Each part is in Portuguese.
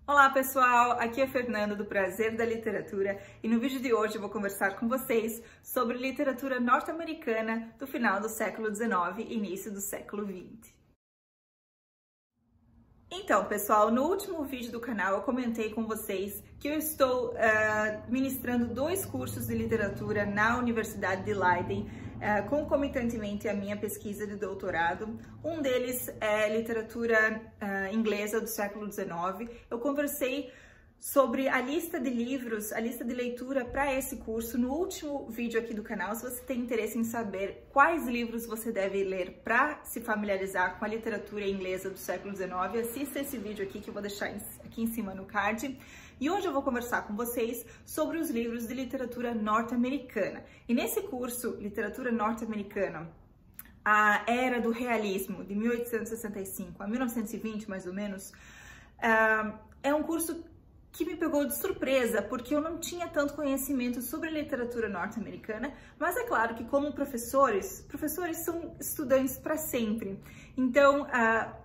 Olá pessoal, aqui é Fernanda do Prazer da Literatura e no vídeo de hoje eu vou conversar com vocês sobre literatura norte-americana do final do século XIX e início do século XX. Então pessoal, no último vídeo do canal eu comentei com vocês que eu estou ministrando 2 cursos de literatura na Universidade de Leiden, concomitantemente à minha pesquisa de doutorado. Um deles é literatura inglesa do século XIX. Eu conversei sobre a lista de livros, a lista de leitura para esse curso no último vídeo aqui do canal. Se você tem interesse em saber quais livros você deve ler para se familiarizar com a literatura inglesa do século XIX, assista esse vídeo aqui que eu vou deixar aqui em cima no card. E hoje eu vou conversar com vocês sobre os livros de literatura norte-americana. E nesse curso, Literatura Norte-Americana, a Era do Realismo, de 1865 a 1920, mais ou menos, é um curso que me pegou de surpresa, porque eu não tinha tanto conhecimento sobre a literatura norte-americana, mas é claro que como professores são estudantes para sempre. Então,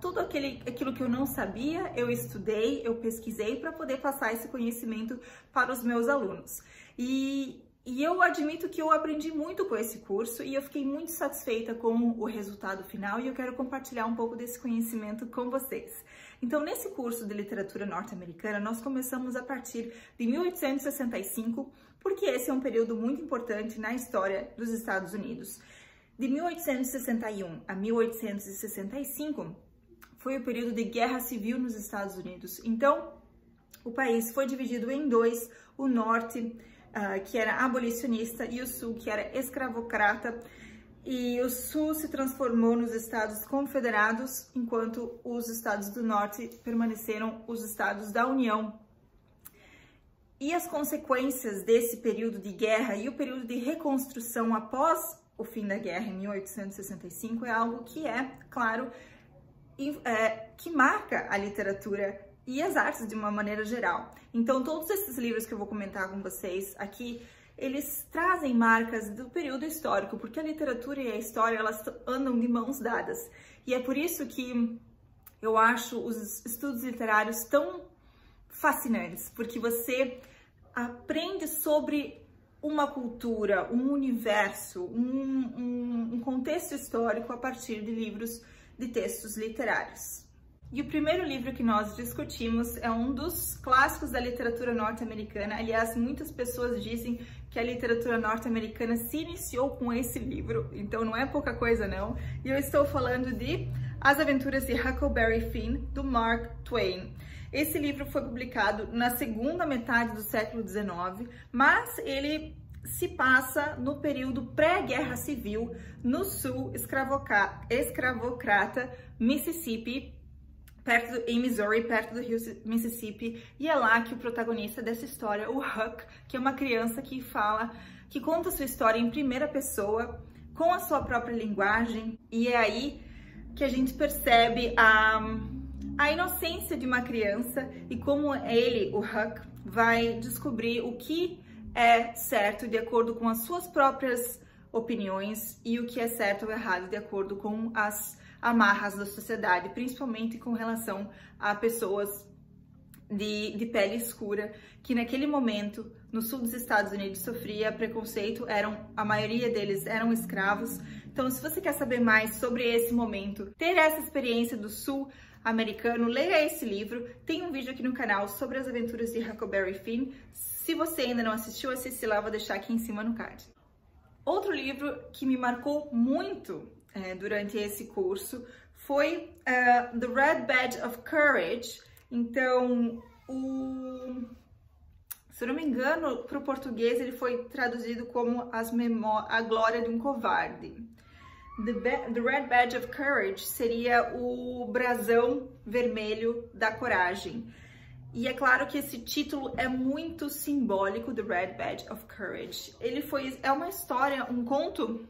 tudo aquilo que eu não sabia, eu estudei, eu pesquisei para poder passar esse conhecimento para os meus alunos. E eu admito que eu aprendi muito com esse curso e eu fiquei muito satisfeita com o resultado final e eu quero compartilhar um pouco desse conhecimento com vocês. Então, nesse curso de literatura norte-americana, nós começamos a partir de 1865, porque esse é um período muito importante na história dos Estados Unidos. De 1861 a 1865 foi o período de guerra civil nos Estados Unidos. Então, o país foi dividido em 2, o norte, que era abolicionista, e o sul, que era escravocrata, e o sul se transformou nos Estados Confederados, enquanto os Estados do Norte permaneceram os Estados da União. E as consequências desse período de guerra e o período de reconstrução após o fim da guerra, em 1865, é algo que é, claro, que marca a literatura e as artes de uma maneira geral. Então, todos esses livros que eu vou comentar com vocês aqui, eles trazem marcas do período histórico, porque a literatura e a história, elas andam de mãos dadas. E é por isso que eu acho os estudos literários tão fascinantes, porque você aprende sobre uma cultura, um universo, um contexto histórico a partir de livros, de textos literários. E o primeiro livro que nós discutimos é um dos clássicos da literatura norte-americana. Aliás, muitas pessoas dizem que a literatura norte-americana se iniciou com esse livro, então não é pouca coisa não. E eu estou falando de As Aventuras de Huckleberry Finn, do Mark Twain. Esse livro foi publicado na segunda metade do século XIX, mas ele se passa no período pré-guerra civil, no sul escravocrata, Mississippi, em Missouri, perto do rio Mississippi, e é lá que o protagonista dessa história, o Huck, que é uma criança que conta sua história em primeira pessoa, com a sua própria linguagem, e é aí que a gente percebe a inocência de uma criança e como ele, o Huck, vai descobrir o que é certo de acordo com as suas próprias opiniões e o que é certo ou errado de acordo com as amarras da sociedade, principalmente com relação a pessoas de pele escura, que naquele momento, no sul dos Estados Unidos, sofria preconceito, a maioria deles eram escravos. Então, se você quer saber mais sobre esse momento, ter essa experiência do sul americano, leia esse livro. Tem um vídeo aqui no canal sobre as aventuras de Huckleberry Finn. Se você ainda não assistiu, assiste lá, vou deixar aqui em cima no card. Outro livro que me marcou muito durante esse curso foi The Red Badge of Courage. Então, se eu não me engano, para o português ele foi traduzido como A Glória de um Covarde. The Red Badge of Courage seria o brasão vermelho da coragem. E é claro que esse título é muito simbólico, The Red Badge of Courage. É uma história, um conto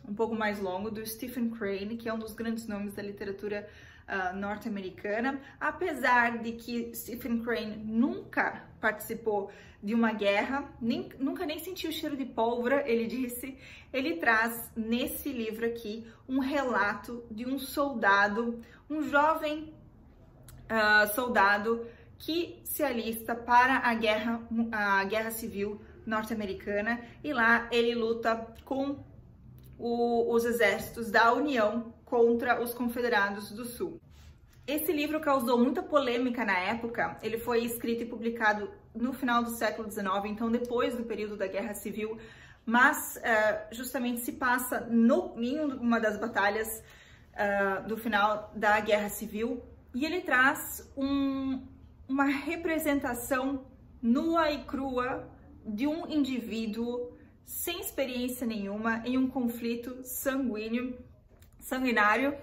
um pouco mais longo do Stephen Crane, que é um dos grandes nomes da literatura norte-americana. Apesar de que Stephen Crane nunca participou de uma guerra, nunca nem sentiu o cheiro de pólvora, ele disse, ele traz nesse livro aqui um relato de um soldado, um jovem soldado que se alista para a guerra civil norte-americana, e lá ele luta com os exércitos da União contra os Confederados do Sul. Esse livro causou muita polêmica na época. Ele foi escrito e publicado no final do século XIX, então depois do período da Guerra Civil, mas justamente se passa em uma das batalhas do final da Guerra Civil, e ele traz uma representação nua e crua de um indivíduo sem experiência nenhuma em um conflito sanguinário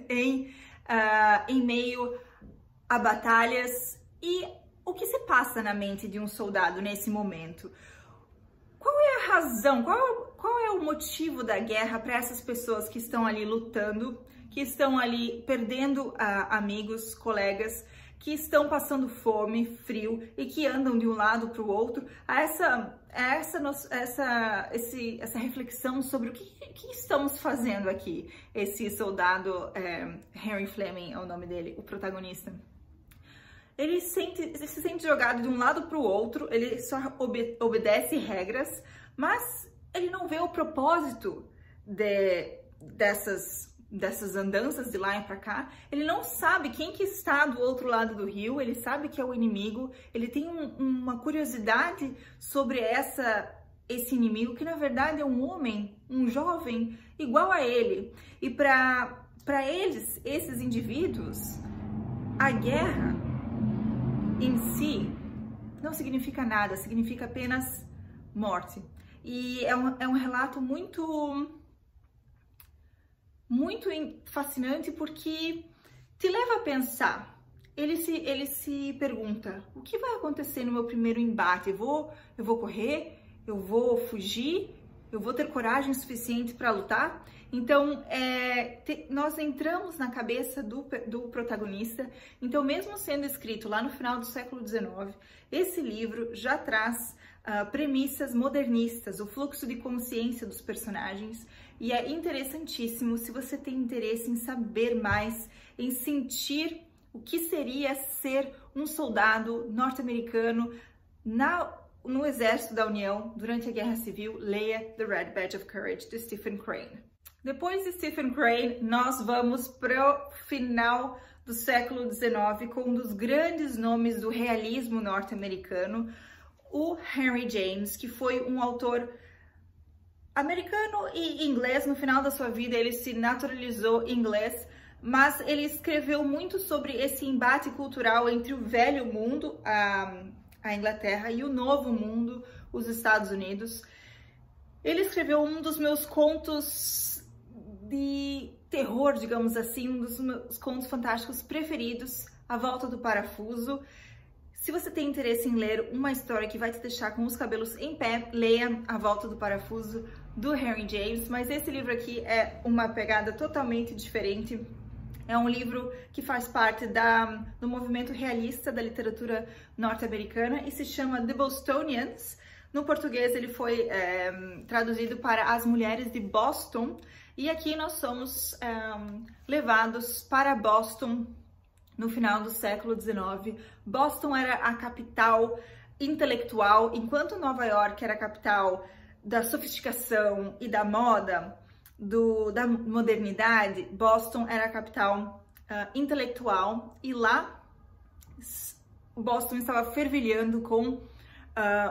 em meio a batalhas. E o que se passa na mente de um soldado nesse momento? Qual é a razão, qual é o motivo da guerra para essas pessoas que estão ali lutando, que estão ali perdendo amigos, colegas, que estão passando fome, frio e que andam de um lado para o outro? Essa reflexão sobre o que estamos fazendo aqui. Esse soldado, Henry Fleming é o nome dele, o protagonista. Ele se sente jogado de um lado para o outro, ele só obedece regras, mas ele não vê o propósito dessas andanças de lá para cá. Ele não sabe quem que está do outro lado do rio, ele sabe que é o inimigo, ele tem uma curiosidade sobre esse inimigo, que na verdade é um homem, um jovem igual a ele. E para esses indivíduos, a guerra em si não significa nada, significa apenas morte. E é um relato muito fascinante, porque te leva a pensar. Ele se pergunta: o que vai acontecer no meu primeiro embate? Eu vou correr? Eu vou fugir? Eu vou ter coragem suficiente para lutar? Então, nós entramos na cabeça do protagonista. Então, mesmo sendo escrito lá no final do século XIX, esse livro já traz premissas modernistas, o fluxo de consciência dos personagens, e é interessantíssimo se você tem interesse em saber mais, em sentir o que seria ser um soldado norte-americano no exército da União durante a Guerra Civil. Leia The Red Badge of Courage, de Stephen Crane. Depois de Stephen Crane, nós vamos para o final do século XIX com um dos grandes nomes do realismo norte-americano, o Henry James, que foi um autor americano e inglês. No final da sua vida ele se naturalizou inglês, mas ele escreveu muito sobre esse embate cultural entre o velho mundo, a Inglaterra, e o novo mundo, os Estados Unidos. Ele escreveu um dos meus contos de terror, digamos assim, um dos meus contos fantásticos preferidos, A Volta do Parafuso. Se você tem interesse em ler uma história que vai te deixar com os cabelos em pé, leia A Volta do Parafuso, do Henry James. Mas esse livro aqui é uma pegada totalmente diferente. É um livro que faz parte do movimento realista da literatura norte-americana e se chama The Bostonians. No português ele foi traduzido para As Mulheres de Boston, e aqui nós somos levados para Boston no final do século XIX. Boston era a capital intelectual, enquanto Nova York era a capital da sofisticação e da moda, da modernidade. Boston era a capital intelectual, e lá Boston estava fervilhando com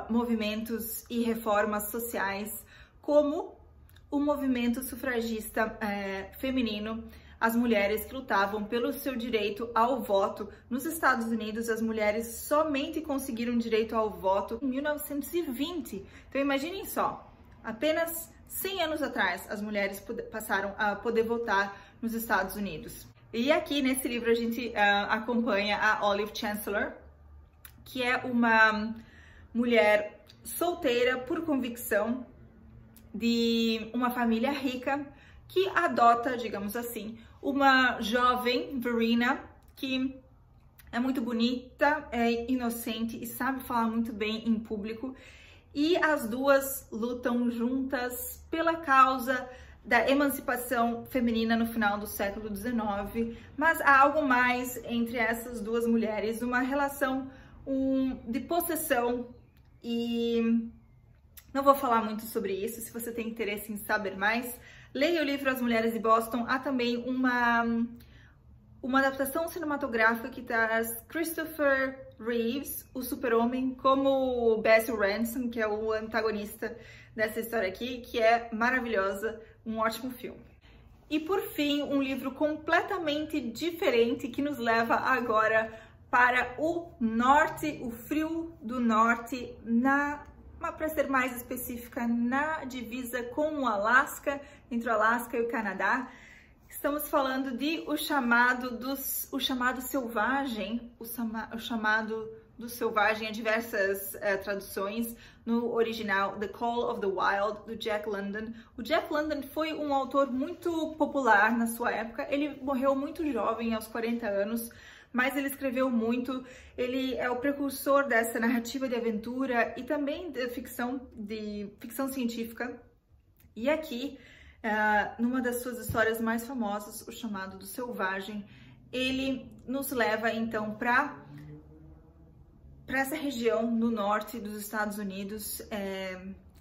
movimentos e reformas sociais, como o movimento sufragista feminino, as mulheres que lutavam pelo seu direito ao voto. Nos Estados Unidos, as mulheres somente conseguiram direito ao voto em 1920. Então imaginem só, apenas 100 anos atrás as mulheres passaram a poder votar nos Estados Unidos. E aqui nesse livro a gente acompanha a Olive Chancellor, que é uma mulher solteira por convicção, de uma família rica, que adota, digamos assim, uma jovem, Verena, que é muito bonita, é inocente e sabe falar muito bem em público. E as duas lutam juntas pela causa da emancipação feminina no final do século XIX. Mas há algo mais entre essas duas mulheres, uma relação de possessão, e não vou falar muito sobre isso. Se você tem interesse em saber mais, leia o livro As Mulheres de Boston. Há também uma adaptação cinematográfica que traz Christopher Reeves, o Super-Homem, como Basil Ransom, que é o antagonista dessa história aqui, que é maravilhosa, um ótimo filme. E por fim, um livro completamente diferente que nos leva agora para o norte, o frio do norte, para ser mais específica, na divisa com o Alasca, entre o Alasca e o Canadá. Estamos falando de o chamado selvagem, o chamado do selvagem, há diversas traduções. No original, The Call of the Wild, do Jack London. O Jack London foi um autor muito popular na sua época. Ele morreu muito jovem, aos 40 anos, mas ele escreveu muito. Ele é o precursor dessa narrativa de aventura e também de ficção científica. E aqui, numa das suas histórias mais famosas, O Chamado do Selvagem, ele nos leva então para essa região no norte dos Estados Unidos,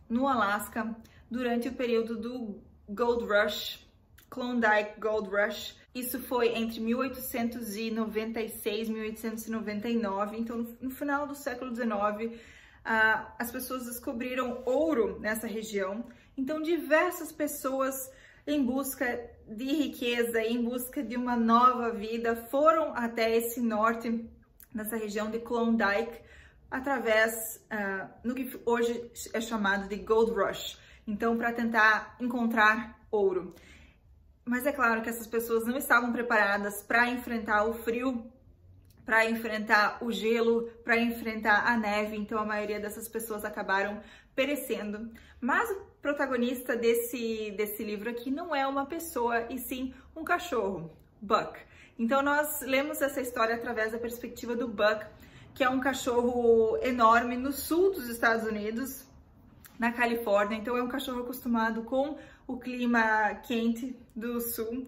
no Alasca, durante o período do Gold Rush, Klondike Gold Rush. Isso foi entre 1896 e 1899, então no final do século XIX, as pessoas descobriram ouro nessa região. Então diversas pessoas em busca de riqueza, em busca de uma nova vida, foram até esse norte, nessa região de Klondike, através no que hoje é chamado de Gold Rush, então para tentar encontrar ouro. Mas é claro que essas pessoas não estavam preparadas para enfrentar o frio, para enfrentar o gelo, para enfrentar a neve, então a maioria dessas pessoas acabaram perecendo. Mas o protagonista desse livro aqui não é uma pessoa, e sim um cachorro, Buck. Então nós lemos essa história através da perspectiva do Buck, que é um cachorro enorme no sul dos Estados Unidos, na Califórnia. Então é um cachorro acostumado com o clima quente do sul,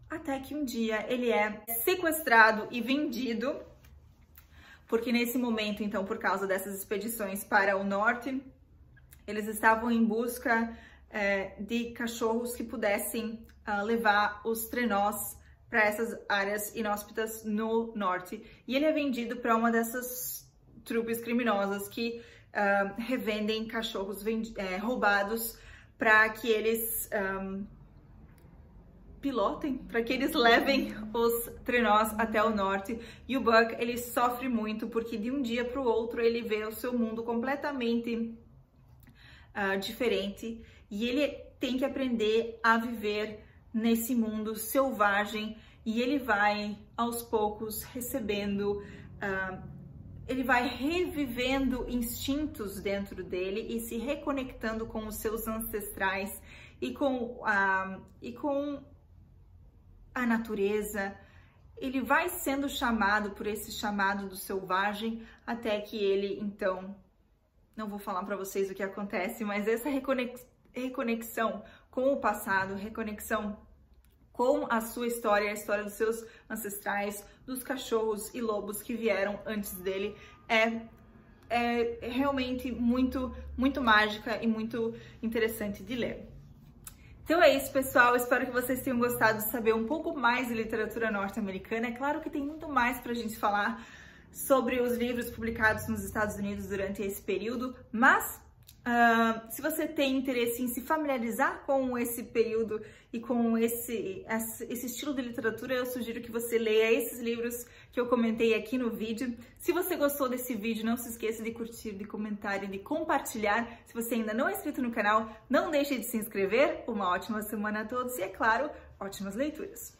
até que um dia ele é sequestrado e vendido, porque nesse momento, então, por causa dessas expedições para o norte, eles estavam em busca de cachorros que pudessem levar os trenós para essas áreas inóspitas no norte. E ele é vendido para uma dessas trupes criminosas que revendem cachorros roubados para que eles pilotem, para que eles levem os trenós até o norte. E o Buck, ele sofre muito porque de um dia para o outro ele vê o seu mundo completamente diferente, e ele tem que aprender a viver nesse mundo selvagem, e ele vai aos poucos recebendo, ele vai revivendo instintos dentro dele e se reconectando com os seus ancestrais e com a natureza. Ele vai sendo chamado por esse chamado do selvagem, até que ele, então, não vou falar para vocês o que acontece, mas essa reconexão com o passado, reconexão com a sua história, a história dos seus ancestrais, dos cachorros e lobos que vieram antes dele, é realmente muito, muito mágica e muito interessante de ler. Então é isso, pessoal. Espero que vocês tenham gostado de saber um pouco mais de literatura norte-americana. É claro que tem muito mais pra gente falar sobre os livros publicados nos Estados Unidos durante esse período, mas se você tem interesse em se familiarizar com esse período e com esse estilo de literatura, eu sugiro que você leia esses livros que eu comentei aqui no vídeo. Se você gostou desse vídeo, não se esqueça de curtir, de comentar e de compartilhar. Se você ainda não é inscrito no canal, não deixe de se inscrever. Uma ótima semana a todos e, é claro, ótimas leituras!